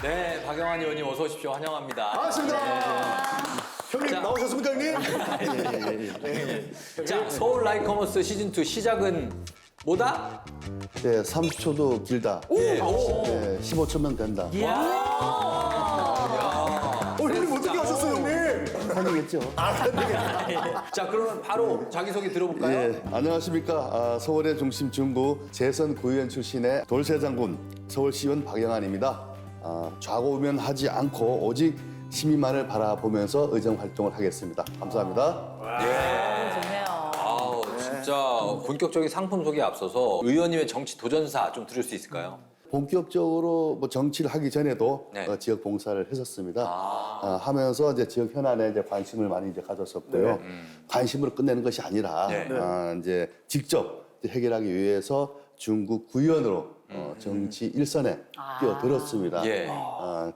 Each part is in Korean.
네, 박영환 의원님 어서 오십시오. 환영합니다. 반갑습니다. 형님 자. 나오셨습니까, 형님? 자, 서울 라이커머스 시즌2 시작은 뭐다? 네, 30초도 길다. 네. 네, 15초면 된다. 형님 어떻게 하셨어요, 형님? 하겠죠. 자, 그러면 바로 자기소개 들어볼까요? 예, 안녕하십니까. 서울의 중심 중구 재선 구의원 출신의 돌세장군 서울시의원 박영환입니다. 좌고우면하지 않고 오직 시민만을 바라보면서 의정 활동을 하겠습니다. 감사합니다. 좋네요. 아우, 진짜 본격적인 상품 소개에 앞서서 의원님의 정치 도전사 좀 들을 수 있을까요? 본격적으로 뭐 정치를 하기 전에도 네. 지역 봉사를 했었습니다. 하면서 이제 지역 현안에 이제 관심을 많이 이제 가졌었고요. 관심으로 끝내는 것이 아니라 네. 이제 직접 해결하기 위해서 중구 구의원으로 정치 일선에 뛰어들었습니다. 예.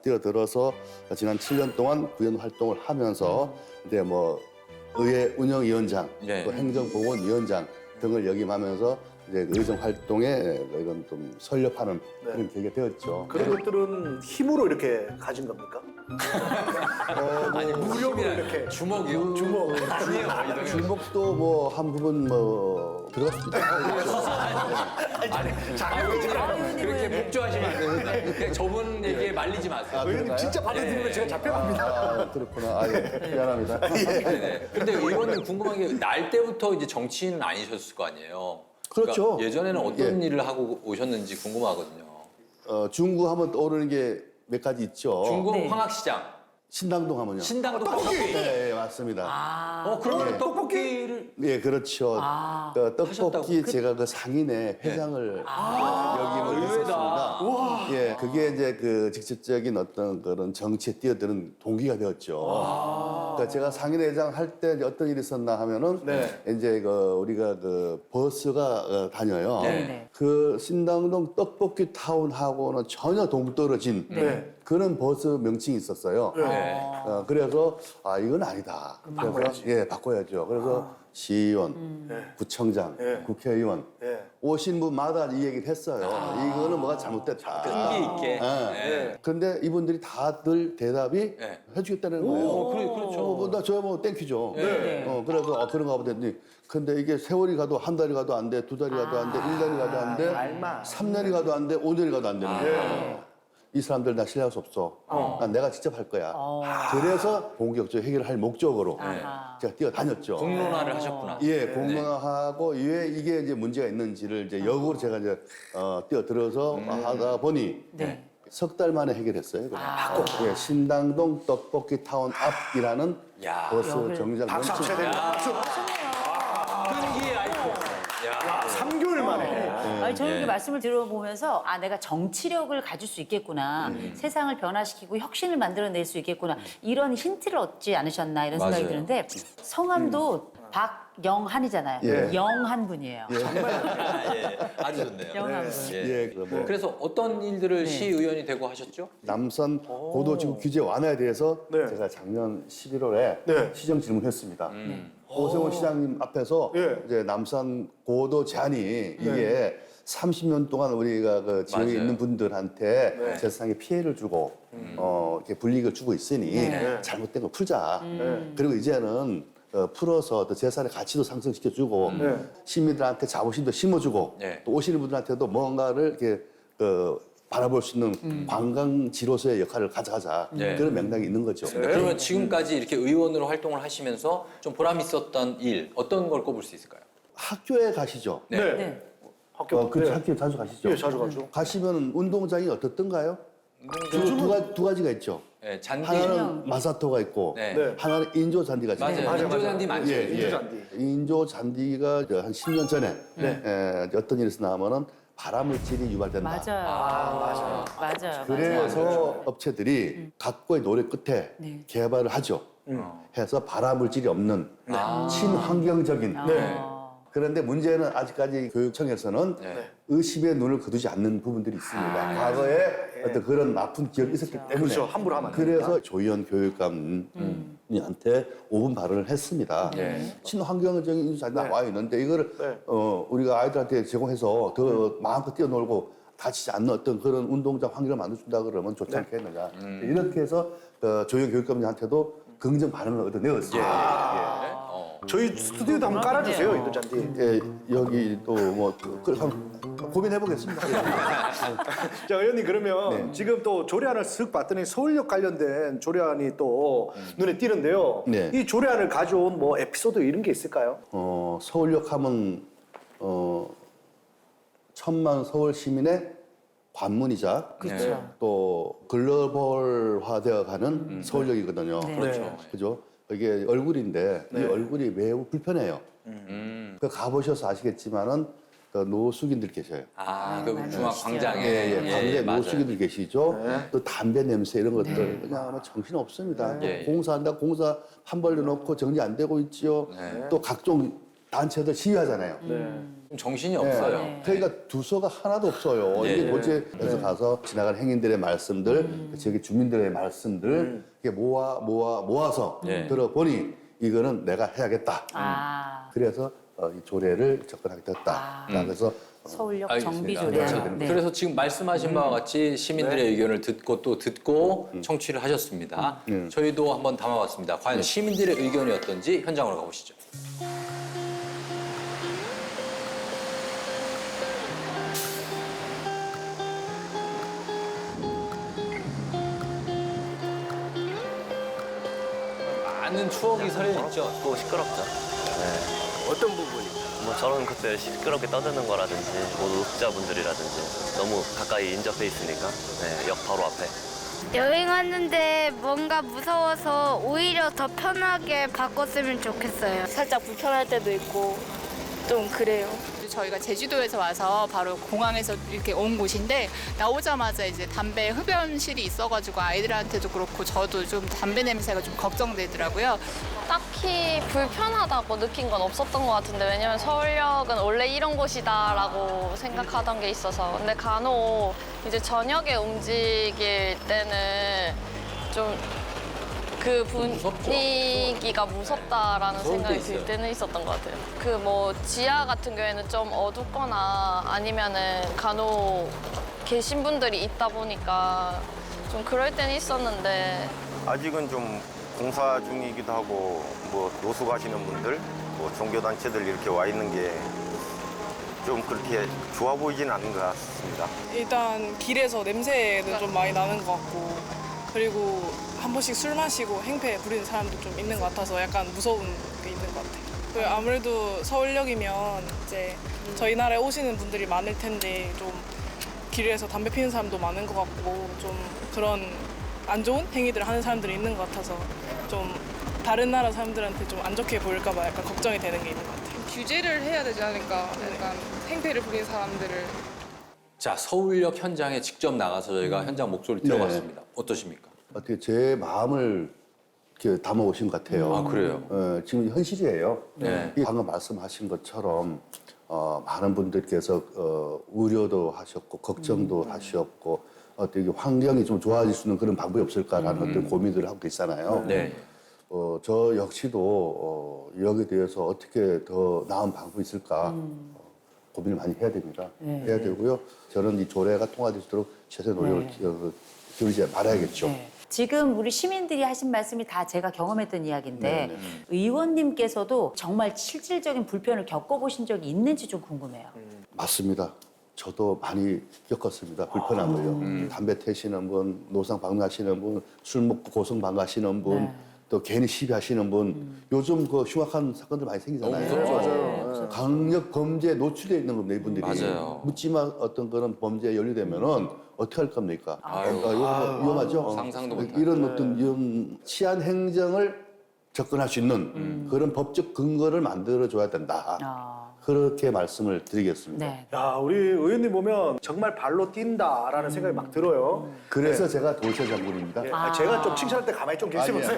뛰어들어서 지난 7년 동안 구의원 활동을 하면서 이제 뭐 의회 운영위원장, 네. 또 행정보건위원장 등을 역임하면서 이제 의정 활동에 이런 좀 설렵하는 그런 계기가 되었죠. 그런 것들은 힘으로 이렇게 가진 겁니까? 아니, 무력으로 힘이라- 이렇게. 주먹이요? 주먹. 아니에요, 이동현. 주먹도 뭐 한 부분 뭐 들어갈 수도 있고. 그렇게 복조하시면 안 됩니다. 그냥 저분 얘기에 말리지 마세요. 의원님 진짜 받아들이면 제가 잡혀갑니다. 그렇구나. 미안합니다. 네. 근데 의원님 궁금한 게 날 때부터 이제 정치인은 아니셨을 거 아니에요? 그렇죠. 그러니까 예전에는 어떤 일을 하고 오셨는지 궁금하거든요. 중구 하면 떠오르는 게 몇 가지 있죠. 중국 네. 황학시장, 신당동 하면요. 신당도 떡볶이. 네, 맞습니다. 그러면 떡볶이를 예, 그렇죠. 그 떡볶이 하셨다고? 제가 그 상인회 회장을 역임을 의외다. 했었습니다. 예, 그게 이제 그 직접적인 어떤 그런 정치에 뛰어드는 동기가 되었죠. 그러니까 제가 상인회 회장 할 때 어떤 일이 있었나 하면은 이제 그 우리가 그 버스가 다녀요. 네. 그 신당동 떡볶이 타운하고는 전혀 동떨어진 그런 버스 명칭이 있었어요. 네. 그래서 이건 아니다. 바꿔야지. 예, 바꿔야죠. 그래서 시의원, 구청장, 국회의원 오신 분마다 이 얘기를 했어요. 이거는 뭐가 잘못됐다. 끈기 있게. 예. 근데 이분들이 다들 대답이 네. 해주겠다는 거예요. 그렇죠. 저야 뭐 땡큐죠. 네. 그래서 그런가 보다 했더니 근데 이게 세월이 가도 한 달이 가도 안 돼, 두 달이 가도 안 돼, 1년이 가도 안 돼, 말만. 3년이 가도 안 돼, 5년이 가도 안 되는 거예요. 이 사람들 나 신뢰할 수 없어. 난 내가 직접 할 거야. 그래서 본격적으로 해결을 할 목적으로 제가 뛰어다녔죠. 공론화를 하셨구나. 예, 공론화하고 왜 이게 이제 문제가 있는지를 이제 역으로 제가 이제 뛰어들어서 하다 보니 석 달 만에 해결했어요. 예, 신당동 떡볶이 타운 앞이라는 야. 버스 정류장 박수 한번 쳐야 됩니다. 박수. 끈기의 아이콘. 야. 3개월 만에. 아니, 저는 이렇게 말씀을 들어보면서 내가 정치력을 가질 수 있겠구나. 세상을 변화시키고 혁신을 만들어낼 수 있겠구나. 이런 힌트를 얻지 않으셨나 이런 생각이 맞아요. 드는데 성함도 박영한이잖아요. 예. 영한 분이에요. 예. 아주 좋네요. 영한 분. 예, 뭐 그래서 어떤 일들을 시의원이 되고 하셨죠? 남산 고도지구 규제 완화에 대해서 제가 작년 11월에 시정 질문했습니다. 오세훈 시장님 앞에서 이제 남산 고도 제한이 이게 30년 동안 우리가 그 지역에 맞아요. 있는 분들한테 재산에 피해를 주고 이렇게 불이익을 주고 있으니 잘못된 거 풀자. 그리고 이제는 풀어서 또 재산의 가치도 상승시켜주고 시민들한테 자부심도 심어주고 또 오시는 분들한테도 뭔가를 이렇게 바라볼 수 있는 관광지로서의 역할을 가져가자 그런 맥락이 있는 거죠. 그러면 지금까지 이렇게 의원으로 활동을 하시면서 좀 보람 있었던 일 어떤 걸 꼽을 수 있을까요? 학교에 가시죠. 네. 학교. 그렇죠. 학교 자주 가시죠. 예, 자주 가죠. 가시면 운동장이 어떻던가요? 두 가지가 있죠. 네, 잔디. 하나는 마사토가 있고 네. 하나는 인조 잔디가 있죠. 맞아요. 인조 잔디 많죠. 예, 인조 잔디. 인조 잔디가 한 10년 전에 어떤 일이 있었나 하면은 발암물질이 유발된다. 맞아요. 맞아요. 그래서 업체들이 각고의 노력 끝에 개발을 하죠. 해서 발암물질이 없는 친환경적인. 그런데 문제는 아직까지 교육청에서는 의심의 눈을 거두지 않는 부분들이 있습니다. 과거에 어떤 그런 나쁜 기억이 있었기 때문에. 그렇죠. 함부로 하면 안 됩니다. 그래서 조희연 교육감님한테 5분 발언을 했습니다. 친환경적인 인수자가 나와 있는데 이거를 우리가 아이들한테 제공해서 더 마음껏 뛰어놀고 다치지 않는 어떤 그런 운동장 환경을 만들어준다 그러면 좋지 않겠느냐. 이렇게 해서 조영 교육감님한테도 긍정 반응을 얻어내었어요. 저희 스튜디오도 한번 깔아주세요, 이도잔디. 예, 여기 또뭐 고민해 보겠습니다. 자, 의원님 그러면 지금 또 조례안을 쓱 봤더니 서울역 관련된 조례안이 또 눈에 띄는데요. 네. 이 조례안을 가져온 뭐 에피소드 이런 게 있을까요? 서울역 하면 천만 서울 시민의 관문이자 그렇죠. 또 글로벌화되어 가는 서울역이거든요. 네. 그렇죠. 그죠? 이게 얼굴인데 이 얼굴이 매우 불편해요. 그 가보셔서 아시겠지만은 그 노숙인들 계셔요. 그 중앙 광장에. 예, 광장에 맞아요. 노숙인들 계시죠. 또 담배 냄새 이런 것들 그냥 아마 정신 없습니다. 예, 예. 공사한다 공사 판 벌려놓고 정리 안 되고 있지요. 또 각종 단체들 시위하잖아요. 좀 정신이 없어요. 네. 그러니까 두서가 하나도 없어요. 예, 이게 예. 도대체 그래서 가서 지나가는 행인들의 말씀들, 지역의 주민들의 말씀들 이게 모아서 예. 들어보니 이거는 내가 해야겠다. 그래서 이 조례를 접근하게 됐다. 그래서 서울역 알겠습니다. 정비 조례안. 네. 그래서 지금 말씀하신 바와 같이 시민들의 의견을 듣고 또 듣고 청취를 하셨습니다. 저희도 한번 담아봤습니다. 과연 시민들의 의견이 어떤지 현장으로 가보시죠. 많은 추억이 서려 있죠. 또 시끄럽죠. 어떤 부분이? 뭐 저런 것들 시끄럽게 떠드는 거라든지 뭐 노숙자분들이라든지 너무 가까이 인접해 있으니까 역 바로 앞에. 여행 왔는데 뭔가 무서워서 오히려 더 편하게 바꿨으면 좋겠어요. 살짝 불편할 때도 있고 좀 그래요. 저희가 제주도에서 와서 바로 공항에서 이렇게 온 곳인데 나오자마자 이제 담배 흡연실이 있어가지고 아이들한테도 그렇고 저도 좀 담배 냄새가 좀 걱정되더라고요. 딱히 불편하다고 느낀 건 없었던 것 같은데 왜냐면 서울역은 원래 이런 곳이다라고 생각하던 게 있어서 근데 간혹 이제 저녁에 움직일 때는 좀 그 분위기가 무섭다라는 무서울 때 생각이 있어요. 들 때는 있었던 것 같아요. 그 뭐 지하 같은 경우에는 좀 어둡거나 아니면은 간혹 계신 분들이 있다 보니까 좀 그럴 때는 있었는데 아직은 좀 공사 중이기도 하고 뭐 노숙하시는 분들, 뭐 종교단체들 이렇게 와 있는 게 좀 그렇게 좋아 보이진 않는 것 같습니다. 일단 길에서 냄새는 좀 많이 나는 것 같고 그리고 한 번씩 술 마시고 행패 부리는 사람도 좀 있는 것 같아서 약간 무서운 게 있는 것 같아요. 그리고 아무래도 서울역이면 이제 저희 나라에 오시는 분들이 많을 텐데 좀 길에서 담배 피는 사람도 많은 것 같고 좀 그런 안 좋은 행위들을 하는 사람들이 있는 것 같아서 좀 다른 나라 사람들한테 좀 안 좋게 보일까 봐 약간 걱정이 되는 게 있는 것 같아요. 규제를 해야 되지 않을까 약간 행패를 부리는 사람들을. 자, 서울역 현장에 직접 나가서 저희가 현장 목소리 들어봤습니다. 어떠십니까? 어떻게 제 마음을 이렇게 담아오신 것 같아요. 그래요? 지금 현실이에요. 네. 방금 말씀하신 것처럼 많은 분들께서 우려도 하셨고 걱정도 하셨고 어떻게 환경이 좀 좋아질 수 있는 그런 방법이 없을까라는 어떤 고민들을 하고 계시잖아요. 네. 저 역시도 여기에 대해서 어떻게 더 나은 방법이 있을까 고민을 많이 해야 됩니다. 해야 되고요. 저는 이 조례가 통과될 수 있도록 최선의 노력을 기울이지 말아야겠죠. 네. 지금 우리 시민들이 하신 말씀이 다 제가 경험했던 이야기인데 의원님께서도 정말 실질적인 불편을 겪어보신 적이 있는지 좀 궁금해요. 맞습니다. 저도 많이 겪었습니다. 불편한 거요. 담배 태시는 분, 노상 방문하시는 분, 술 먹고 고성 방가하시는 분, 또 괜히 시비하시는 분. 요즘 그 흉악한 사건들 많이 생기잖아요. 맞아요. 강력 범죄에 노출되어 있는 겁니다, 이분들이. 맞아요. 묻지마 어떤 그런 범죄에 연루되면은 어떻게 할 겁니까? 아유. 위험하죠. 상상도 못하죠. 이런 어떤 이런 치안 행정을 접근할 수 있는 그런 법적 근거를 만들어줘야 된다. 그렇게 말씀을 드리겠습니다. 네. 야, 우리 의원님 보면 정말 발로 뛴다라는 생각이 막 들어요. 그래서 제가 돌쇠 장군입니다. 예, 제가 좀 칭찬할 때 가만히 좀 계시보세요.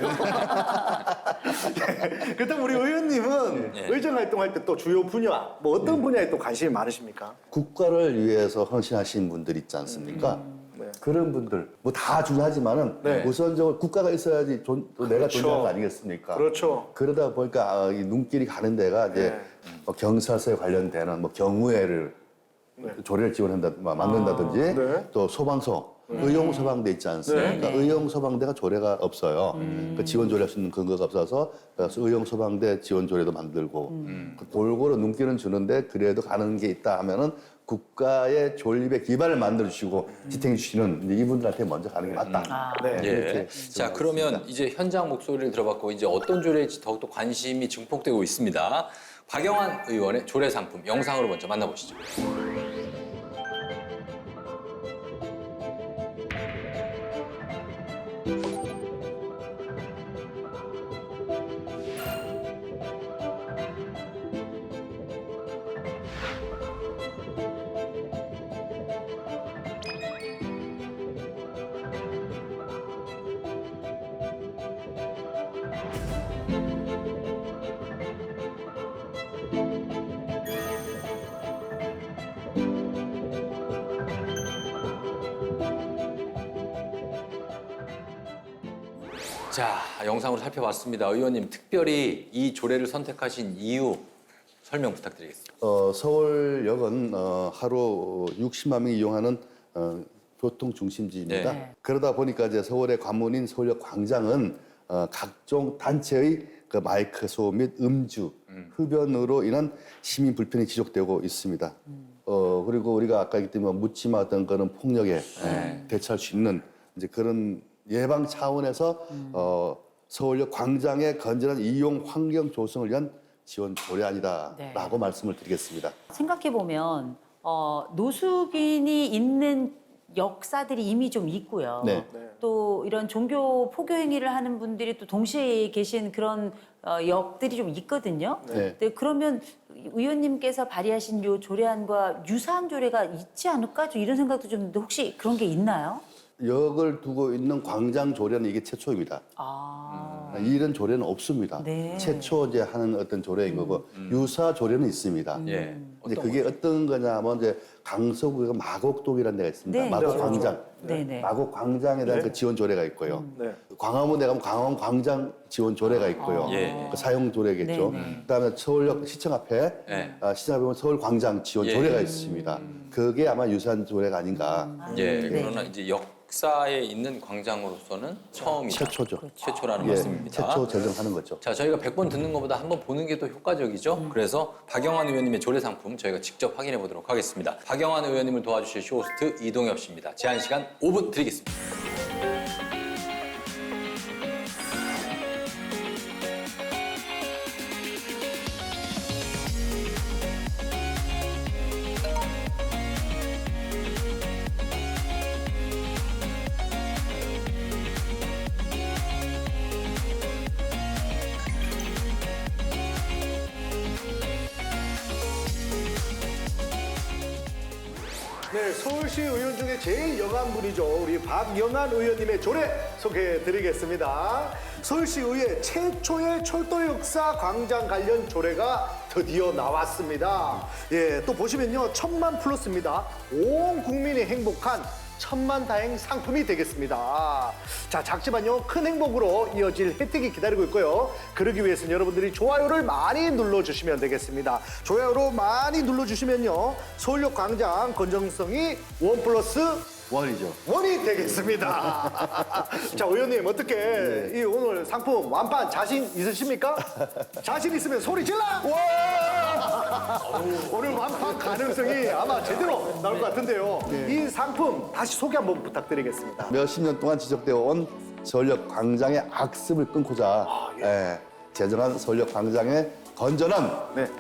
그렇다면 우리 의원님은 의정 활동할 때 또 주요 분야, 뭐 어떤 분야에 또 관심이 많으십니까? 국가를 위해서 헌신하신 분들 있지 않습니까? 그런 분들 뭐 다 중요하지만은 우선적으로 국가가 있어야지 또 내가 존재하는 거 아니겠습니까? 그렇죠. 그러다 보니까 이 눈길이 가는 데가 이제 뭐 경찰서에 관련되는 뭐 경무회를 조례를 만든다든지 네. 또 소방서, 의용 소방대 있지 않습니까? 네. 의용 소방대가 조례가 없어요. 그 지원 조례할 수 있는 근거가 없어서 그래서 의용 소방대 지원 조례도 만들고 골고루 눈길은 주는데 그래도 가는 게 있다 하면은 국가의 존립의 기반을 만들어 주시고 지탱해 주시는 이분들한테 먼저 가는 게 맞다. 네. 예. 이렇게 자, 그러면 이제 현장 목소리를 들어봤고 이제 어떤 조례일지 더욱더 관심이 증폭되고 있습니다. 박영환 의원의 조례 상품 영상으로 먼저 만나보시죠. 자, 영상으로 살펴봤습니다. 의원님, 특별히 이 조례를 선택하신 이유 설명 부탁드리겠습니다. 서울역은 하루 60만 명이 이용하는 교통 중심지입니다. 네. 그러다 보니까 이제 서울의 관문인 서울역 광장은 각종 단체의 그 마이크 소음 및 음주, 흡연으로 인한 시민 불편이 지속되고 있습니다. 그리고 우리가 아까 얘기 때문에 묻지마 어떤 그런 폭력에 대처할 수 있는 이제 그런 예방 차원에서 서울역 광장의 건전한 이용 환경 조성을 위한 지원 조례안이다라고 말씀을 드리겠습니다. 생각해 보면 노숙인이 있는 역사들이 이미 좀 있고요. 네. 또 이런 종교 포교 행위를 하는 분들이 또 동시에 계신 그런 역들이 좀 있거든요. 네. 네, 그러면 의원님께서 발의하신 요 조례안과 유사한 조례가 있지 않을까? 좀 이런 생각도 좀 드는데 혹시 그런 게 있나요? 역을 두고 있는 광장 조례는 이게 최초입니다. 이런 조례는 없습니다. 네. 최초 이제 하는 어떤 조례인 거고 유사 조례는 있습니다. 예. 이제 그게 어떤 거냐면 이제 강서구가 마곡동이라는 데가 있습니다. 네. 마곡광장. 네네. 마곡광장에 대한 그 지원 조례가 있고요. 네. 광화문 에 가면 광화문 광장 지원 조례가 있고요. 예. 그 사용 조례겠죠. 네네. 그다음에 서울역 시청 앞에 시청 앞에 보면 서울 광장 지원 예. 조례가 있습니다. 그게 아마 유사한 조례가 아닌가. 예. 네. 그러나 이제 역사에 있는 광장으로서는 처음이다. 최초죠. 최초라는 예, 말씀입니다. 최초 제정하는 거죠. 자, 저희가 100번 듣는 것보다 한 번 보는 게 더 효과적이죠. 그래서 박영환 의원님의 조례 상품 저희가 직접 확인해 보도록 하겠습니다. 박영환 의원님을 도와주실 쇼호스트 이동엽 씨입니다. 제한 시간 5분 드리겠습니다. 네, 서울시 의원 중에 제일 영한 분이죠. 우리 박영환 의원님의 조례 소개해드리겠습니다. 서울시 의회 최초의 철도 역사 광장 관련 조례가 드디어 나왔습니다. 예, 또 보시면요, 1000만 플러스입니다. 온 국민이 행복한 천만다행 상품이 되겠습니다. 자, 작지만요 큰 행복으로 이어질 혜택이 기다리고 있고요. 그러기 위해서는 여러분들이 좋아요를 많이 눌러주시면 되겠습니다. 좋아요로 많이 눌러주시면요 서울역 광장 건전성이 1+1이죠. 원이 되겠습니다. 자, 의원님 어떻게 이 오늘 상품 완판 자신 있으십니까? 자신 있으면 소리 질러! 오늘 완판 가능성이 아마 제대로 나올 것 같은데요. 이 상품 다시 소개 한번 부탁드리겠습니다. 몇십 년 동안 지적되어 온 서울역 광장의 악습을 끊고자 제정한 서울역 광장의 건전한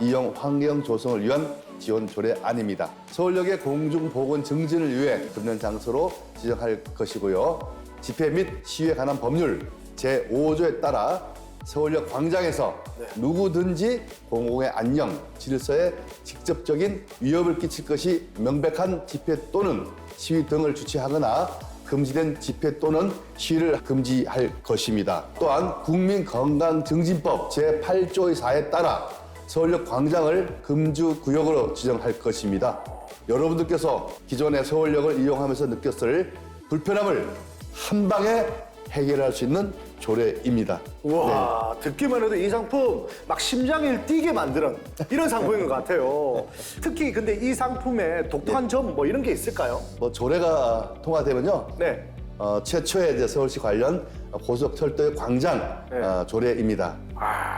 이용 환경 조성을 위한 지원 조례안입니다. 서울역의 공중보건 증진을 위해 금년 장소로 지정할 것이고요. 집회 및 시위에 관한 법률 제5조에 따라 서울역 광장에서 누구든지 공공의 안녕, 질서에 직접적인 위협을 끼칠 것이 명백한 집회 또는 시위 등을 주최하거나 금지된 집회 또는 시위를 금지할 것입니다. 또한 국민건강증진법 제8조의 4에 따라 서울역 광장을 금주구역으로 지정할 것입니다. 여러분들께서 기존의 서울역을 이용하면서 느꼈을 불편함을 한 방에 해결할 수 있는 조례입니다. 와, 듣기만 해도 이 상품 막 심장을 뛰게 만드는 이런 상품인 것 같아요. 특히 근데 이 상품의 독특한 점 뭐 이런 게 있을까요? 뭐 조례가 통과되면요. 네. 최초의 이제 서울시 관련 고속 철도의 광장 조례입니다.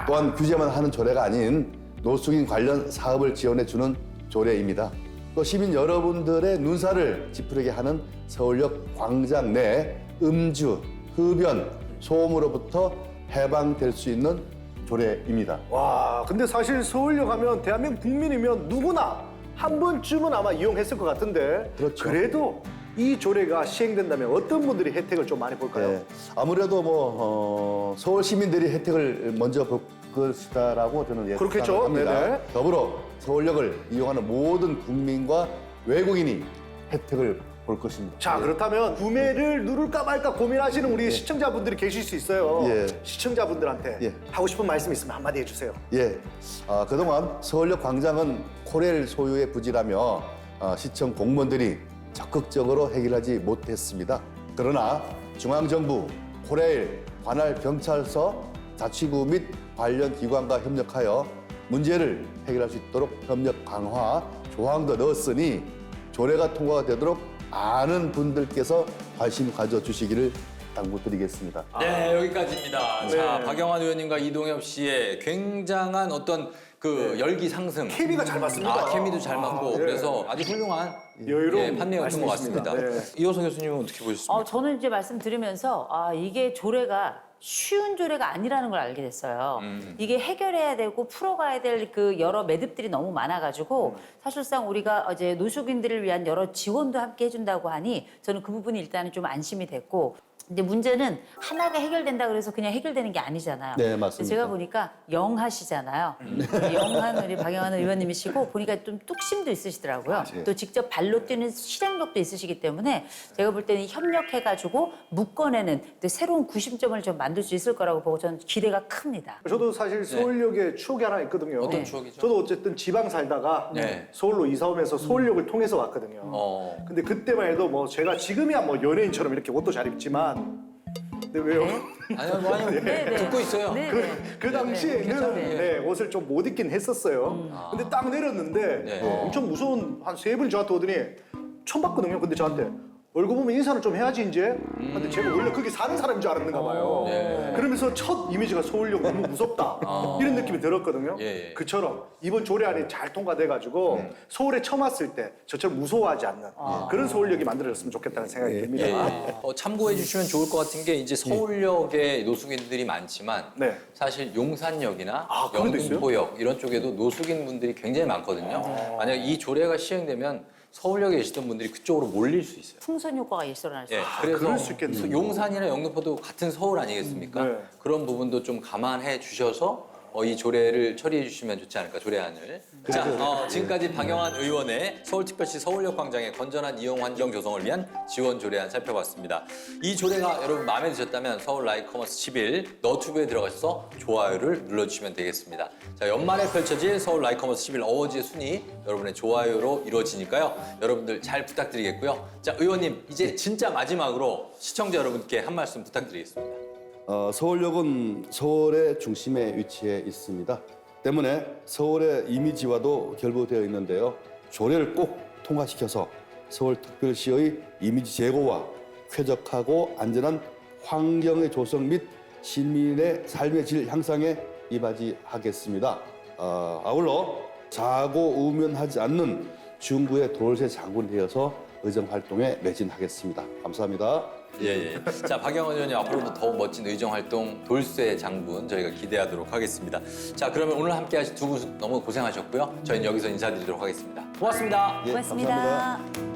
또한 규제만 하는 조례가 아닌 노숙인 관련 사업을 지원해 주는 조례입니다. 또 시민 여러분들의 눈살을 찌푸리게 하는 서울역 광장 내 음주, 흡연, 소음으로부터 해방될 수 있는 조례입니다. 와, 근데 사실 서울역 하면 대한민국 국민이면 누구나 한 번쯤은 아마 이용했을 것 같은데 그렇죠. 그래도 이 조례가 시행된다면 어떤 분들이 혜택을 좀 많이 볼까요? 네, 아무래도 서울 시민들이 혜택을 먼저 볼 것이다라고 저는 그렇겠죠. 예상합니다. 네네. 더불어 서울역을 이용하는 모든 국민과 외국인이 혜택을 볼 것입니다. 자, 예. 그렇다면 구매를 누를까 말까 고민하시는 우리 시청자분들이 계실 수 있어요. 예. 시청자분들한테 예. 하고 싶은 말씀 있으면 한마디 해주세요. 예, 그동안 서울역 광장은 코레일 소유의 부지라며 시청 공무원들이 적극적으로 해결하지 못했습니다. 그러나 중앙정부, 코레일, 관할 경찰서, 자치구 및 관련 기관과 협력하여 문제를 해결할 수 있도록 협력 강화 조항도 넣었으니 조례가 통과가 되도록 많은 분들께서 관심 가져주시기를 당부드리겠습니다. 네, 여기까지입니다. 네. 자, 박영환 의원님과 이동엽 씨의 굉장한 어떤 그 열기 상승. 케미가 잘 맞습니다. 케미도 잘 맞고 예. 그래서 아주 훌륭한 여유로운 판례였던 것 말씀이십니다. 같습니다. 네. 이호성 교수님은 어떻게 보셨습니까? 저는 이제 말씀드리면서 이게 조례가 쉬운 조례가 아니라는 걸 알게 됐어요. 이게 해결해야 되고 풀어가야 될 그 여러 매듭들이 너무 많아가지고 사실상 우리가 이제 노숙인들을 위한 여러 지원도 함께 해준다고 하니 저는 그 부분이 일단은 좀 안심이 됐고 근데 문제는 하나가 해결된다 그래서 그냥 해결되는 게 아니잖아요. 네, 맞습니다. 제가 보니까 영하시잖아요. 영한 우리 박영환 의원님이시고 보니까 좀 뚝심도 있으시더라고요. 또 직접 발로 뛰는 실행력도 있으시기 때문에 제가 볼 때는 협력해가지고 묶어내는 또 새로운 구심점을 좀 만들 수 있을 거라고 보고 저는 기대가 큽니다. 저도 사실 서울역에 추억이 하나 있거든요. 어떤 추억이죠? 저도 어쨌든 지방 살다가 네. 서울로 이사 오면서 서울역을 통해서 왔거든요. 근데 그때만 해도 뭐 제가 지금이야 뭐 연예인처럼 이렇게 옷도 잘 입지만 근데 왜요? 아니요, 뭐 아니요. 듣고 있어요. 네, 그 당시에는 네. 네, 옷을 좀 못 입긴 했었어요. 근데 딱 내렸는데 네. 엄청 무서운 한 세 분이 저한테 오더니 처음 봤거든요. 근데 저한테 얼굴 보면 인사는 좀 해야지 이제. 근데 제가 원래 거기 사는 사람인 줄 알았는가 봐요. 네. 그러면서 첫 이미지가 서울역 너무 무섭다 이런 느낌이 들었거든요. 예. 그처럼 이번 조례안이 잘 통과돼가지고 서울에 처음 왔을 때 저처럼 무서워하지 않는 그런 서울역이 만들어졌으면 좋겠다는 생각이 듭니다. 참고해 주시면 좋을 것 같은 게 이제 서울역에 노숙인들이 많지만 네. 사실 용산역이나 그런 데 있어요? 영등포역 이런 쪽에도 노숙인 분들이 굉장히 많거든요. 만약 이 조례가 시행되면 서울역에 계시던 분들이 그쪽으로 몰릴 수 있어요. 풍선 효과가 일어날 수 예, 있어요. 그래서 그럴 수 있겠네요. 용산이나 영등포도 같은 서울 아니겠습니까? 네. 그런 부분도 좀 감안해 주셔서 이 조례를 처리해 주시면 좋지 않을까, 조례안을. 자, 지금까지 박영환 의원의 서울특별시 서울역 광장의 건전한 이용 환경 조성을 위한 지원 조례안 살펴봤습니다. 이 조례가 여러분 마음에 드셨다면 서울 라이커머스 11 너튜브에 들어가셔서 좋아요를 눌러주시면 되겠습니다. 자, 연말에 펼쳐질 서울 라이커머스 11 어워즈의 순위 여러분의 좋아요로 이루어지니까요. 여러분들 잘 부탁드리겠고요. 자, 의원님 이제 진짜 마지막으로 시청자 여러분께 한 말씀 부탁드리겠습니다. 서울역은 서울의 중심에 위치해 있습니다. 때문에 서울의 이미지와도 결부되어 있는데요. 조례를 꼭 통과시켜서 서울특별시의 이미지 제고와 쾌적하고 안전한 환경의 조성 및 시민의 삶의 질 향상에 이바지하겠습니다. 아울러 자고 우면하지 않는 중구의 돌쇠 장군이 되어서 의정 활동에 매진하겠습니다. 감사합니다. 예. 자, 박영환 의원님 앞으로도 더 멋진 의정 활동 돌쇠 장군 저희가 기대하도록 하겠습니다. 자, 그러면 오늘 함께 하신 두 분 너무 고생하셨고요. 저희는 여기서 인사드리도록 하겠습니다. 고맙습니다. 예, 고맙습니다. 감사합니다.